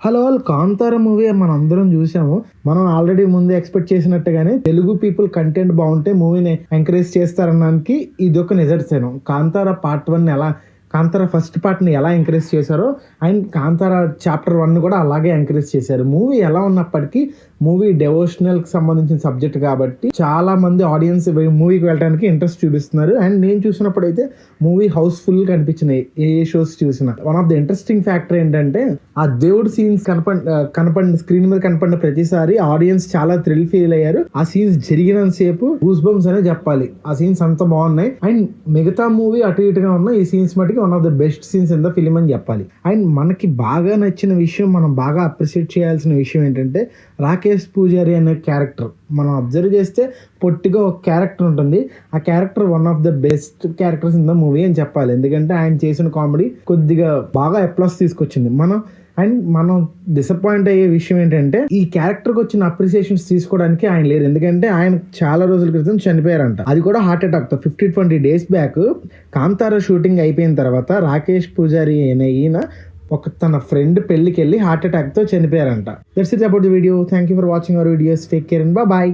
Hello all Kantara movie మనం అందరం చూసాము. మనం ఆల్రెడీ ముందు ఎక్స్పెక్ట్ చేసినట్టుగానే తెలుగు పీపుల్ కంటెంట్ బాగుంటే మూవీని ఎంకరేజ్ చేస్తారనడానికి ఇది ఒక నిదర్శనం. కాంతార పార్ట్ 1 ఎలా కాంతార ఫస్ట్ పార్ట్ని ఎలా ఎంకరేజ్ చేశారో అండ్ కాంతార చాప్టర్ 1 కూడా అలాగే ఎంకరేజ్ చేశారు. మూవీ ఎలా ఉన్నప్పటికీ మూవీ డెవోషనల్కి సంబంధించిన సబ్జెక్ట్ కాబట్టి చాలా మంది ఆడియన్స్ మూవీకి వెళ్ళడానికి ఇంట్రెస్ట్ చూపిస్తున్నారు. అండ్ నేను చూసినప్పుడైతే మూవీ హౌస్ఫుల్ కనిపించినాయి. ఏ షోస్ చూసినా one of the interesting factor ఏంటంటే ఆ దేవుడు సీన్స్ కనపడిన స్క్రీన్ మీద కనపడిన ప్రతిసారి ఆడియన్స్ చాలా థ్రిల్ ఫీల్ అయ్యారు. ఆ సీన్స్ జరిగినంత సేపు గూస్ బంప్స్ అనే చెప్పాలి. ఆ సీన్స్ అంత బాగున్నాయి. అండ్ మిగతా మూవీ అటు ఇటుగా ఉన్న ఈ సీన్స్ మటుకి one of the best scenes in the film అని చెప్పాలి. అండ్ మనకి బాగా నచ్చిన విషయం, మనం బాగా అప్రిషియేట్ చేయాల్సిన విషయం ఏంటంటే రాకేష్ పూజారి అనే క్యారెక్టర్. మనం అబ్జర్వ్ చేస్తే పొట్టిగా ఒక క్యారెక్టర్ ఉంటుంది. ఆ character one of the best characters in the movie అని చెప్పాలి. ఎందుకంటే ఆయన చేసిన కామెడీ కొద్దిగా బాగా అప్లాస్ తీసుకొచ్చింది. మనం డిసప్పాయింట్ అయ్యే విషయం ఏంటంటే ఈ క్యారెక్టర్కి వచ్చిన అప్రిసియేషన్స్ తీసుకోవడానికి ఆయన లేరు. ఎందుకంటే ఆయన చాలా రోజుల క్రితం చనిపోయారంట. అది కూడా హార్ట్ అటాక్తో 15-20 days బ్యాక్. కాంతార షూటింగ్ అయిపోయిన తర్వాత రాకేష్ పూజారి అనే ఈయన తన ఫ్రెండ్ పెళ్లికి వెళ్ళి హార్ట్ అటాక్తో చనిపోయారంట. That's it about the video. Thank you for watching our videos. Take care and bye.